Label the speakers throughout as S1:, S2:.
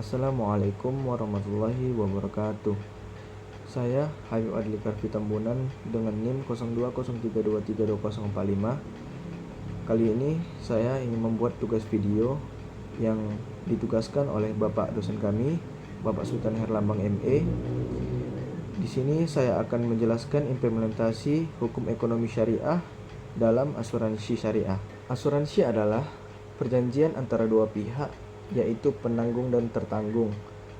S1: Assalamualaikum warahmatullahi wabarakatuh. Saya Habib Adli Karfi Tambunan dengan NIM 0203232045. Kali ini saya ingin membuat tugas video yang ditugaskan oleh Bapak dosen kami, Bapak Sultan Herlambang ME. Di sini saya akan menjelaskan implementasi hukum ekonomi syariah dalam asuransi syariah. Asuransi adalah perjanjian antara dua pihak, yaitu penanggung dan tertanggung,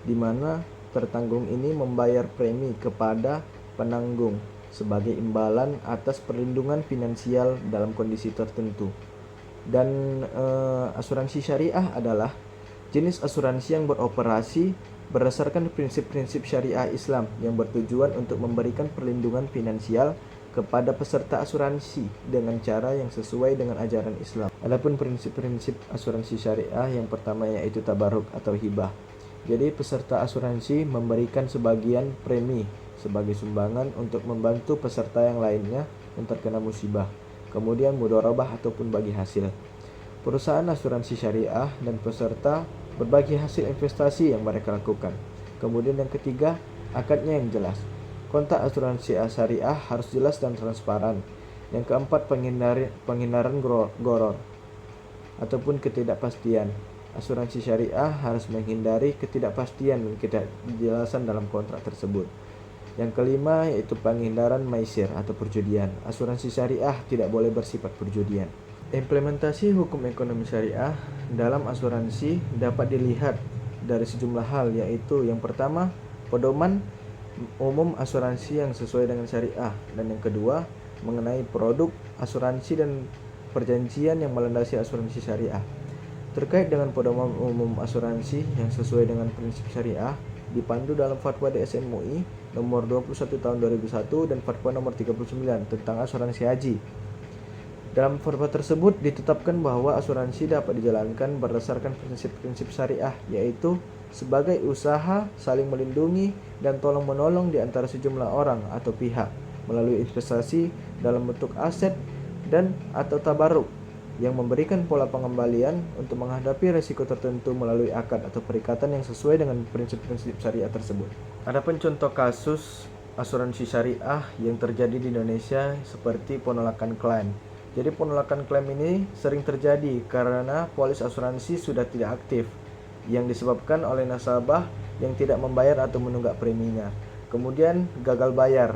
S1: di mana tertanggung ini membayar premi kepada penanggung sebagai imbalan atas perlindungan finansial dalam kondisi tertentu. Dan asuransi syariah adalah jenis asuransi yang beroperasi berdasarkan prinsip-prinsip syariah Islam yang bertujuan untuk memberikan perlindungan finansial kepada peserta asuransi dengan cara yang sesuai dengan ajaran Islam. Adapun prinsip-prinsip asuransi syariah yang pertama yaitu tabarruk atau hibah. Jadi peserta asuransi memberikan sebagian premi sebagai sumbangan untuk membantu peserta yang lainnya yang terkena musibah. Kemudian mudharabah ataupun bagi hasil. Perusahaan asuransi syariah dan peserta berbagi hasil investasi yang mereka lakukan. Kemudian yang ketiga, akadnya yang jelas. Kontrak asuransi syariah harus jelas dan transparan. Yang keempat, penghindaran goror ataupun ketidakpastian. Asuransi syariah harus menghindari ketidakpastian dan ketidakjelasan dalam kontrak tersebut. Yang kelima yaitu penghindaran maisir atau perjudian. Asuransi syariah tidak boleh bersifat perjudian. Implementasi hukum ekonomi syariah dalam asuransi dapat dilihat dari sejumlah hal, yaitu yang pertama, pedoman umum asuransi yang sesuai dengan syariah, dan yang kedua, mengenai produk asuransi dan perjanjian yang melandasi asuransi syariah. Terkait dengan pedoman umum asuransi yang sesuai dengan prinsip syariah dipandu dalam Fatwa DSN MUI nomor 21 tahun 2001 dan Fatwa nomor 39 tentang asuransi haji. Dalam fatwa tersebut ditetapkan bahwa asuransi dapat dijalankan berdasarkan prinsip-prinsip syariah, yaitu sebagai usaha saling melindungi dan tolong-menolong di antara sejumlah orang atau pihak melalui investasi dalam bentuk aset dan atau tabarruk yang memberikan pola pengembalian untuk menghadapi risiko tertentu melalui akad atau perikatan yang sesuai dengan prinsip-prinsip syariah tersebut. Adapun contoh kasus asuransi syariah yang terjadi di Indonesia seperti penolakan klaim. Jadi penolakan klaim ini sering terjadi karena polis asuransi sudah tidak aktif yang disebabkan oleh nasabah yang tidak membayar atau menunggak preminya. Kemudian gagal bayar.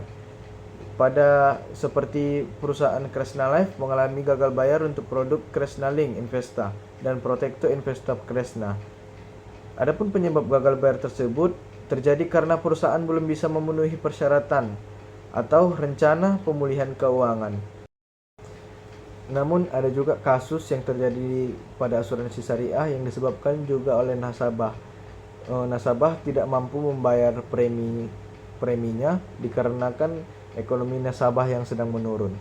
S1: Pada seperti perusahaan Kresna Life mengalami gagal bayar untuk produk Kresna Link Investa dan Protecto Investa Kresna. Adapun penyebab gagal bayar tersebut terjadi karena perusahaan belum bisa memenuhi persyaratan atau rencana pemulihan keuangan. Namun ada juga kasus yang terjadi pada asuransi syariah yang disebabkan juga oleh nasabah. Nasabah tidak mampu membayar preminya dikarenakan ekonomi nasabah yang sedang menurun.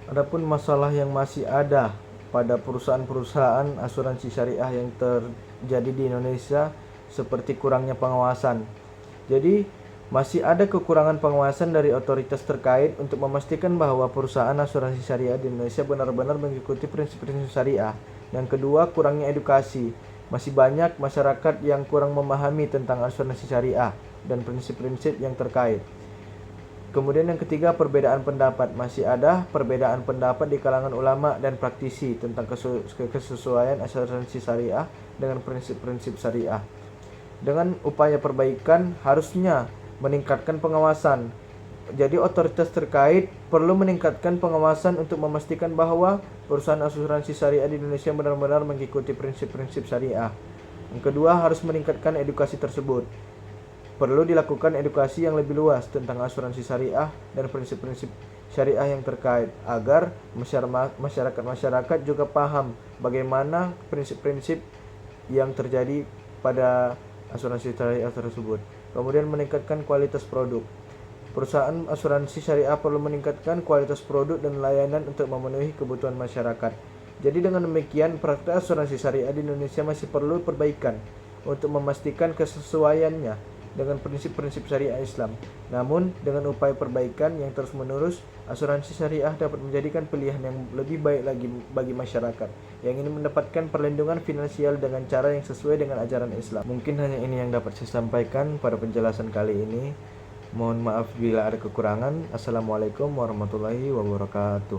S1: Adapun masalah yang masih ada pada perusahaan-perusahaan asuransi syariah yang terjadi di Indonesia seperti kurangnya pengawasan. Jadi masih ada kekurangan pengawasan dari otoritas terkait untuk memastikan bahwa perusahaan asuransi syariah di Indonesia benar-benar mengikuti prinsip-prinsip syariah. Yang kedua, kurangnya edukasi. Masih banyak masyarakat yang kurang memahami tentang asuransi syariah dan prinsip-prinsip yang terkait. Kemudian yang ketiga, perbedaan pendapat. Masih ada perbedaan pendapat di kalangan ulama dan praktisi tentang kesesuaian asuransi syariah dengan prinsip-prinsip syariah. Dengan upaya perbaikan harusnya meningkatkan pengawasan. Jadi otoritas terkait perlu meningkatkan pengawasan untuk memastikan bahwa perusahaan asuransi syariah di Indonesia benar-benar mengikuti prinsip-prinsip syariah. Yang kedua, harus meningkatkan edukasi tersebut. Perlu dilakukan edukasi yang lebih luas tentang asuransi syariah dan prinsip-prinsip syariah yang terkait agar masyarakat juga paham bagaimana prinsip-prinsip yang terjadi pada asuransi syariah tersebut. Kemudian meningkatkan kualitas produk. Perusahaan asuransi syariah perlu meningkatkan kualitas produk dan layanan untuk memenuhi kebutuhan masyarakat. Jadi dengan demikian praktek asuransi syariah di Indonesia masih perlu perbaikan untuk memastikan kesesuaiannya dengan prinsip-prinsip syariah Islam. Namun, dengan upaya perbaikan yang terus-menerus, asuransi syariah dapat menjadikan pilihan yang lebih baik lagi bagi masyarakat yang ingin mendapatkan perlindungan finansial dengan cara yang sesuai dengan ajaran Islam. Mungkin hanya ini yang dapat saya sampaikan pada penjelasan kali ini. Mohon maaf bila ada kekurangan. Assalamualaikum warahmatullahi wabarakatuh.